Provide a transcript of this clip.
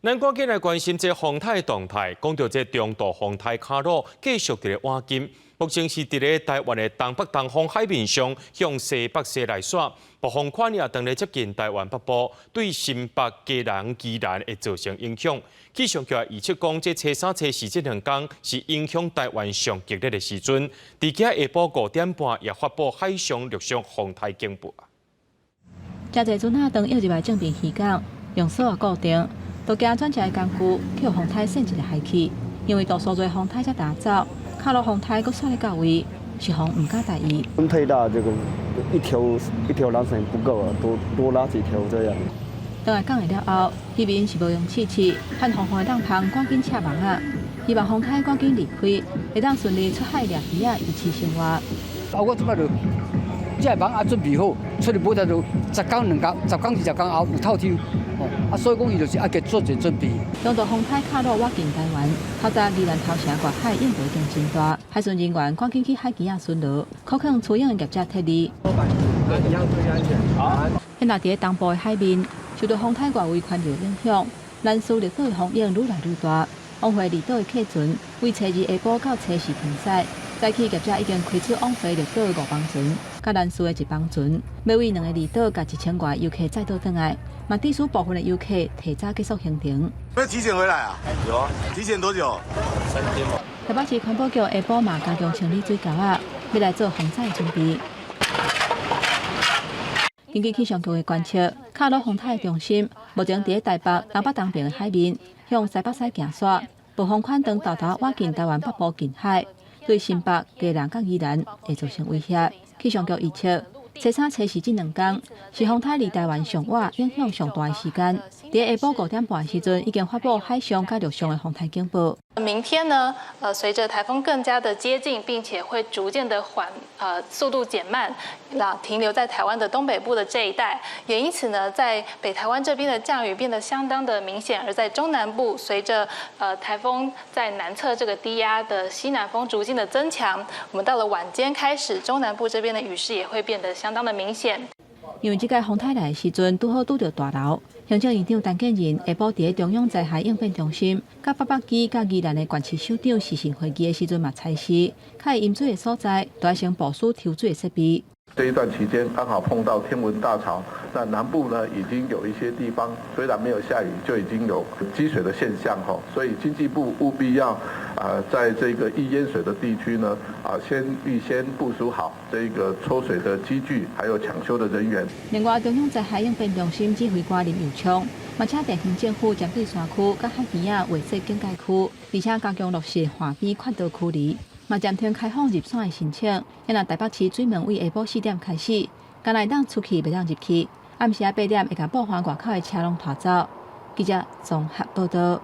咱赶紧来关心这风台动态，讲到这中度风台卡路继续伫咧挖金，目前是伫咧台湾的东北东方海面上向西北西来耍，暴风圈也当咧接近台湾北部，对新北、嘉南、宜兰会造成影响。气象局也预测讲，这初三、初四这两天是影响台湾上激烈的时阵，伫今下晡5点半也发布海上陆上风台警报。真侪船仔当跃入来正滨渔港，用锁啊固定。都惊转车的工具去风台扇一个海去，因为大数做风台才打走，卡路风台搁煞咧到位，是风唔敢大意。太大，这个一条缆绳不够啊，多拉几条这样。等来港了后，渔民是无用气气，盼风的浪旁赶紧撤网啊，希望风台赶紧离开，会当顺利出海掠鱼啊，维持生活。我即摆就这网也准备好，出去买就10天2天，10天20天后有透抽。所以讲，伊就是加做一准备。中度风台卡路挖进台湾，透早宜兰头城外海应对更真大，海巡人员赶紧去海基啊巡逻，可能出用的业者撤离。现在伫东部的海面，受到风台外围环流影响，南苏离岛的风影愈来愈大。往回离岛的客船，为初二下晡到初四停驶。早起业者已经开始往回离岛的5帮船，甲南苏的1帮船，要为2个离岛甲1000外游客载倒转来。嘛，地属部分的游客提早结束行程。要提前回来啊？有啊。提前多久？3天吧。台北市环保局下晡嘛加强清理水沟啊，要来做防灾准备。根据气象局的观测，卡路风台的中心目前伫台北、东北东边的海面，向西北西行煞，暴风圈长豆豆挖进台湾北部近海，对新北、嘉南、甲宜兰会造成威胁。气象局预测。初三、初四这2天是风台离台湾上晚影响上大的时间。伫下晡5点半的时阵，已经发布海上甲陆上的风台警报。明天呢，随着台风更加的接近，并且会逐渐的速度减慢，停留在台湾的东北部的这一带。也因此呢，在北台湾这边的降雨变得相当的明显，而在中南部，随着台风在南侧这个低压的西南风逐渐的增强，我们到了晚间开始，中南部这边的雨势也会变得相当的明显。因为这届风台来的时阵，拄好拄到大楼。行政院长陈建仁下晡伫中央灾害应变中心，甲北北基、甲宜兰的县市首长视讯会议的时阵嘛，采示，较会淹水的所在，都要先部署抽水的设备。这一段期间刚好碰到天文大潮，那南部呢已经有一些地方虽然没有下雨，就已经有积水的现象哈，所以经济部务必要在这个易淹水的地区呢预先部署好这个抽水的机具，还有抢修的人员。另外，中央灾害应变中心指挥官林佑昌，嘛请地方政府针对山区、甲海边仔划设警戒区，而且加强落实环边宽道距离。嘛暂停开放入山的申请，因为台北市水门为下晡4点开始，敢来当出去袂当入去，暗时8点会甲部分外口的车拢拖走。记者综合报道。